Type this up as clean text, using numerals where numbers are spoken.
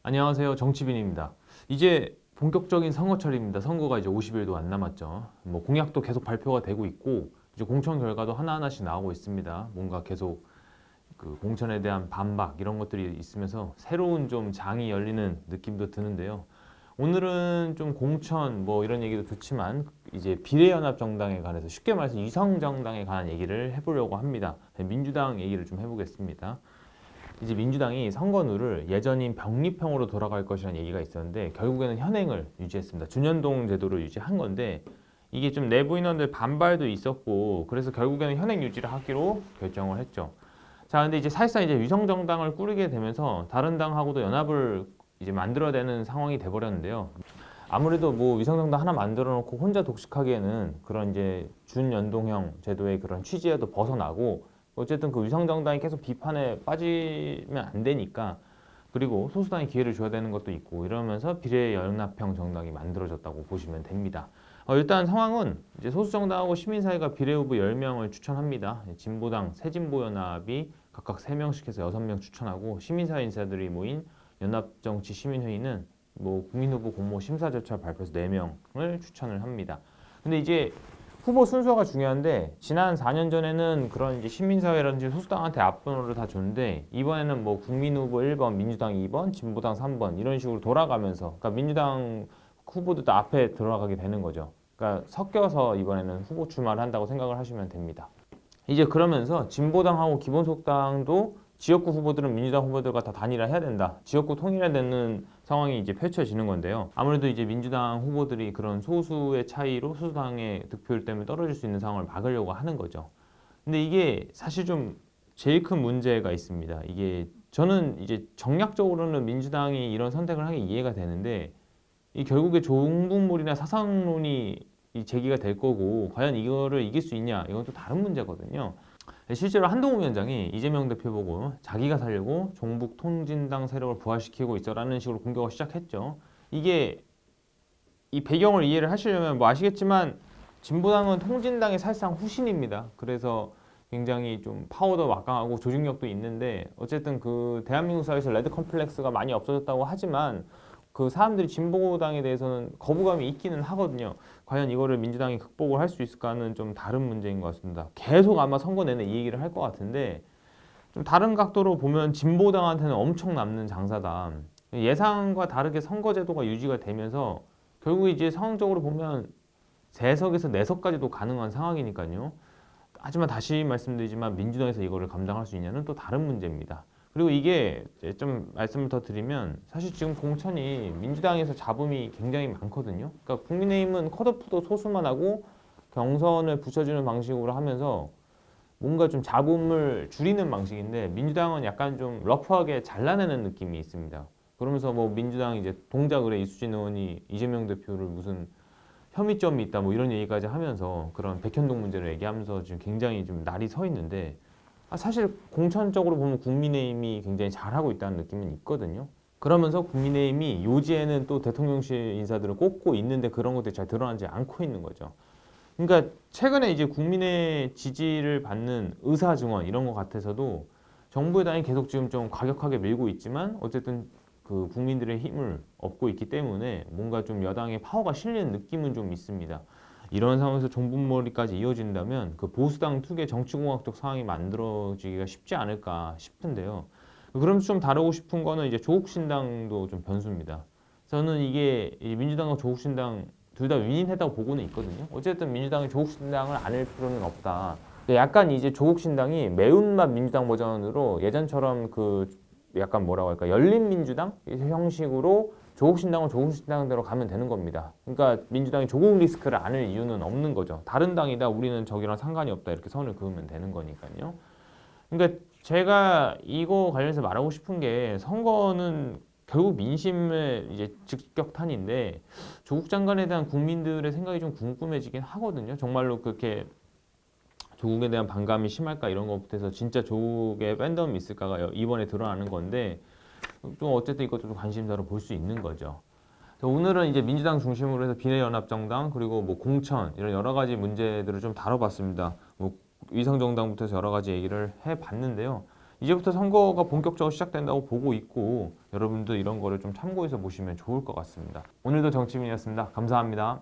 안녕하세요. 정치빈입니다. 이제 본격적인 선거철입니다. 선거가 이제 50일도 안 남았죠. 뭐 공약도 계속 발표가 되고 있고 이제 공천 결과도 하나하나씩 나오고 있습니다. 뭔가 계속 그 공천에 대한 반박 이런 것들이 있으면서 새로운 좀 장이 열리는 느낌도 드는데요. 오늘은 좀 공천 뭐 이런 얘기도 좋지만 이제 비례연합정당에 관해서 쉽게 말해서 위성정당에 관한 얘기를 해보려고 합니다. 민주당 얘기를 좀 해보겠습니다. 이제 민주당이 선거룰을 예전인 병립형으로 돌아갈 것이라는 얘기가 있었는데 결국에는 현행을 유지했습니다. 준연동 제도를 유지한 건데 이게 좀 내부 인원들 반발도 있었고 그래서 결국에는 현행 유지를 하기로 결정을 했죠. 자, 근데 이제 사실상 이제 위성정당을 꾸리게 되면서 다른 당하고도 연합을 이제 만들어내는 상황이 돼버렸는데요. 아무래도 뭐 위성정당 하나 만들어 놓고 혼자 독식하기에는 그런 이제 준연동형 제도의 그런 취지에도 벗어나고 어쨌든 그 위성정당이 계속 비판에 빠지면 안 되니까 그리고 소수당이 기회를 줘야 되는 것도 있고 이러면서 비례연합형 정당이 만들어졌다고 보시면 됩니다. 일단 상황은 이제 소수정당하고 시민사회가 비례후보 10명을 추천합니다. 진보당, 새진보연합이 각각 3명씩 해서 6명 추천하고 시민사회 인사들이 모인 연합정치시민회의는 뭐 국민후보 공모 심사 절차 발표해서 4명을 추천을 합니다. 근데 이제 후보 순서가 중요한데 지난 4년 전에는 그런 이제 시민사회라든지 소수당한테 앞번호를 다 줬는데 이번에는 뭐 국민후보 1번, 민주당 2번, 진보당 3번 이런 식으로 돌아가면서 그러니까 민주당 후보도 앞에 들어가게 되는 거죠. 그러니까 섞여서 이번에는 후보 출마를 한다고 생각을 하시면 됩니다. 이제 그러면서 진보당하고 기본소득당도 지역구 후보들은 민주당 후보들과 다 단일화해야 된다. 지역구 통일화되는 상황이 이제 펼쳐지는 건데요. 아무래도 이제 민주당 후보들이 그런 소수의 차이로 소수당의 득표율 때문에 떨어질 수 있는 상황을 막으려고 하는 거죠. 근데 이게 사실 좀 제일 큰 문제가 있습니다. 이게 저는 이제 정략적으로는 민주당이 이런 선택을 하기 이해가 되는데 이 결국에 종북몰이나 사상론이 제기가 될 거고 과연 이거를 이길 수 있냐 이건 또 다른 문제거든요. 실제로 한동훈 위원장이 이재명 대표 보고 자기가 살려고 종북 통진당 세력을 부활시키고 있어라는 식으로 공격을 시작했죠. 이게 이 배경을 이해를 하시려면 뭐 아시겠지만 진보당은 통진당의 사실상 후신입니다. 그래서 굉장히 좀 파워도 막강하고 조직력도 있는데 어쨌든 그 대한민국 사회에서 레드 컴플렉스가 많이 없어졌다고 하지만 그 사람들이 진보당에 대해서는 거부감이 있기는 하거든요. 과연 이거를 민주당이 극복을 할 수 있을까는 좀 다른 문제인 것 같습니다. 계속 아마 선거 내내 이 얘기를 할 것 같은데 좀 다른 각도로 보면 진보당한테는 엄청 남는 장사다. 예상과 다르게 선거제도가 유지가 되면서 결국 이제 상황적으로 보면 3석에서 4석까지도 가능한 상황이니까요. 하지만 다시 말씀드리지만 민주당에서 이거를 감당할 수 있냐는 또 다른 문제입니다. 그리고 이게 좀 말씀을 더 드리면 사실 지금 공천이 민주당에서 잡음이 굉장히 많거든요. 그러니까 국민의힘은 컷오프도 소수만 하고 경선을 붙여주는 방식으로 하면서 뭔가 좀 잡음을 줄이는 방식인데 민주당은 약간 좀 러프하게 잘라내는 느낌이 있습니다. 그러면서 뭐 민주당 이제 동작을 해 이수진 의원이 이재명 대표를 무슨 혐의점이 있다 뭐 이런 얘기까지 하면서 그런 백현동 문제를 얘기하면서 지금 굉장히 좀 날이 서 있는데 사실 공천적으로 보면 국민의힘이 굉장히 잘하고 있다는 느낌은 있거든요. 그러면서 국민의힘이 요지에는 또 대통령실 인사들을 꼽고 있는데 그런 것들이 잘 드러나지 않고 있는 거죠. 그러니까 최근에 이제 국민의 지지를 받는 의사 증원 이런 것 같아서도 정부 여당이 계속 지금 좀 과격하게 밀고 있지만 어쨌든 그 국민들의 힘을 얻고 있기 때문에 뭔가 좀 여당의 파워가 실리는 느낌은 좀 있습니다. 이런 상황에서 종북몰이까지 이어진다면 그 보수당 특유의 정치공학적 상황이 만들어지기가 쉽지 않을까 싶은데요. 그러면서 좀 다루고 싶은 거는 이제 조국신당도 좀 변수입니다. 저는 이게 민주당과 조국신당 둘 다 윈윈했다고 보고는 있거든요. 어쨌든 민주당이 조국신당을 안을 필요는 없다. 약간 이제 조국신당이 매운맛 민주당 버전으로 예전처럼 그 약간 뭐라고 할까 열린민주당 형식으로 조국신당은 조국신당대로 가면 되는 겁니다. 그러니까 민주당이 조국 리스크를 안을 이유는 없는 거죠. 다른 당이다 우리는 저기랑 상관이 없다 이렇게 선을 그으면 되는 거니까요. 그러니까 제가 이거 관련해서 말하고 싶은 게 선거는 결국 민심의 이제 직격탄인데 조국 장관에 대한 국민들의 생각이 좀 궁금해지긴 하거든요. 정말로 그렇게 조국에 대한 반감이 심할까 이런 것부터 해서 진짜 조국의 팬덤이 있을까가 이번에 드러나는 건데 좀 어쨌든 이것도 좀 관심사로 볼 수 있는 거죠. 오늘은 이제 민주당 중심으로 해서 비례연합정당 그리고 뭐 공천 이런 여러 가지 문제들을 좀 다뤄봤습니다. 뭐 위성정당부터 해서 여러 가지 얘기를 해봤는데요. 이제부터 선거가 본격적으로 시작된다고 보고 있고 여러분도 이런 거를 좀 참고해서 보시면 좋을 것 같습니다. 오늘도 정치민이었습니다. 감사합니다.